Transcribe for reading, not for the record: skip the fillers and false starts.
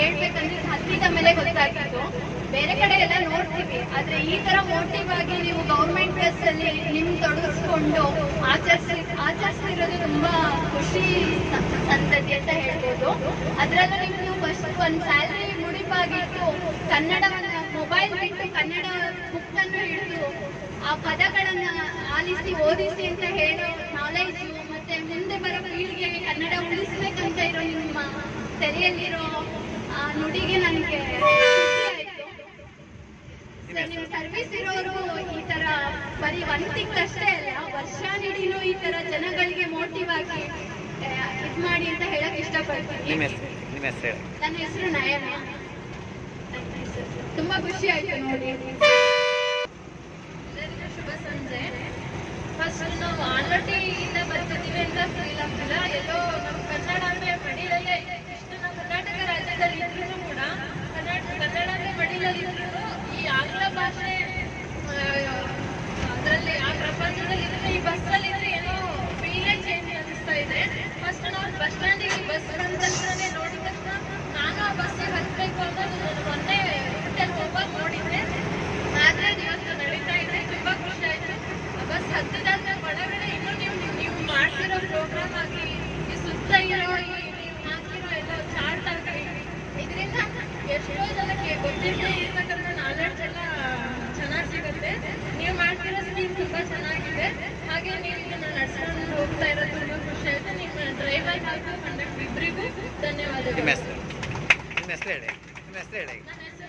ಹೇಳ್ಬೇಕಂದ್ರೆ ಹತ್ತಿದ ಮೇಲೆ ಗೊತ್ತಾಗಿತ್ತು. ಬೇರೆ ಕಡೆ ಎಲ್ಲ ನೋಡ್ತೀವಿ, ಆದ್ರೆ ಈ ತರ ಮೋಟಿವ್ ಆಗಿ ನೀವು ಗೌರ್ಮೆಂಟ್ ಬಸ್ ಅಲ್ಲಿ ನಿಮ್ ತೊಡಗಿಸ್ಕೊಂಡು ಆಚರಿಸ್ತಿರೋದು ತುಂಬಾ ಖುಷಿ ಸಂತತಿ ಅಂತ ಹೇಳ್ಬೋದು. ಅದ್ರಲ್ಲೂ ನೀವು ಫಸ್ಟ್ ಒಂದು ಸ್ಯಾಲ್ರಿ ಮುಡಿಪಾಗಿತ್ತು ಕನ್ನಡವನ್ನ ಮೊಬೈಲ್ ಬಿಟ್ಟು ಕನ್ನಡ ಬುಕ್ ಅನ್ನು ಹಿಡಿದು ಆ ಪದಗಳನ್ನ ಆಲಿಸಿ ಓದಿಸಿ ಅಂತ ಹೇಳೋ ನಾಲೆಜ್, ಮತ್ತೆ ಮುಂದೆ ಬರೋ ಪೀಳಿಗೆಗೆ ಕನ್ನಡ ಉಳಿಸ್ಬೇಕಂತ ಇರೋ ನಿಮ್ಮ ತೆರೆಯಲ್ಲಿರೋ ಆ ನುಡಿಗೆ ನನಗೆ ಖುಷಿ ಆಯ್ತು. ನೀವು ಸರ್ವಿಸ್ ಇರೋರು ಈ ತರ ಬರೀ ಒಂದ್ ತಿಂಗಳಷ್ಟೇ ಅಲ್ಲ, ವರ್ಷಾನಿಡೀನು ಈ ತರ ಜನಗಳಿಗೆ ಮೋಟಿವ್ ಆಗಿ ಇದ್ ಮಾಡಿ ಅಂತ ಹೇಳಕ್ ಇಷ್ಟಪಡ್ತೀನಿ. ನನ್ನ ಹೆಸರು ನಯನ. ತುಂಬಾ ಖುಷಿ ಆಯ್ತು ನೋಡಿ. ಶುಭ ಸಂಜೆ. ಫಸ್ಟ್ ನಾವು ಆಲ್ರೆಡಿ ಇಂದ ಬರ್ತಿದ್ದೀವಿ ಅಂತ ಫೀಲ್ ಆಗ್ತಿಲ್ಲ. ಎಲ್ಲೋ ನಮ್ಮ ಕನ್ನಡ ಅಂದ್ರೆ ಮಡಿಲಲ್ಲೇ, ಇಷ್ಟು ನಮ್ಮ ಕರ್ನಾಟಕ ರಾಜ್ಯದಲ್ಲಿ ಇದ್ರೂ ಕೂಡ ಕನ್ನಡ ಅಂದ್ರೆ ಮಡಿಲಲ್ಲಿ ಇದ್ರು ಈ ಆಂಗ್ಲ ಭಾಷೆ ಅದರಲ್ಲಿ ಆ ಪ್ರಪಂಚದಲ್ಲಿ ಇದ್ರೆ ಈ ಬಸ್ಸಲ್ಲಿ ಇದ್ರೆ ಏನೋ ಫೀಲೇ ಚೇಂಜ್ ಅನಿಸ್ತಾ ಇದೆ. ಫಸ್ಟ್ ನಾವು ಬಸ್ ಸ್ಟ್ಯಾಂಡಿಗೆ ಬಸ್ ಬಂದ ತಕ್ಷಣ ನೋಡಿದ ತಕ್ಷಣ ನಾನು ಆ ಬಸ್ಸಿಗೆ ಹತ್ತಬೇಕು ಅನ್ನೋದು ನಾನು ಮೊನ್ನೆ ಹೋಟೆಲ್ ಹೋಗುವಾಗ ನೋಡಿದ್ದೆ. ಆದ್ರೆ ಇವತ್ತು ನಡೀತಾ ಇದೆ, ತುಂಬಾ ಖುಷಿ ಆಯ್ತು. ಬಸ್ ಹತ್ತದಾದ ಒಳಗಡೆ ಇನ್ನೂ ನೀವು ಮಾಡ್ತಿರೋ ಪ್ರೋಗ್ರಾಮ್ ಆಗಲಿ, ಈ ಸುತ್ತ ಇರೋ ನೀವು ಹಾಕಿರೋ ಎಲ್ಲ ಚಾರ್ಟ್ ಆಗಲಿ, ಇದರಿಂದ ಎಷ್ಟೋ ಜನಕ್ಕೆ ಗೊತ್ತಿಲ್ಲದೆ ಇರ್ತಕ್ಕಂಥ ನಾಲೆಡ್ಜ್ ಎಲ್ಲ ಚೆನ್ನಾಗಿ ಸಿಗುತ್ತೆ. ನೀವು ಮಾಡ್ತಿರೋ ಸ್ಕೀಮ್ ತುಂಬಾ ಚೆನ್ನಾಗಿದೆ. ಹಾಗೆ ನೀವು ಇದನ್ನ ನಡ್ಸ್ಕೊಂಡು ಹೋಗ್ತಾ ಇರೋದು ತುಂಬಾ ಖುಷಿ ಆಯ್ತು. ನಿಮ್ಮ ಡ್ರೈವರ್ ಹಾಗೂ ಕಂಡಕ್ಟರ್ ಇಬ್ಬರಿಗೂ ಧನ್ಯವಾದಗಳು. ನಿಮ್ಮ ಹೆಸರು ಹೇಳಿ. ನನ್ನ ಹೆಸರು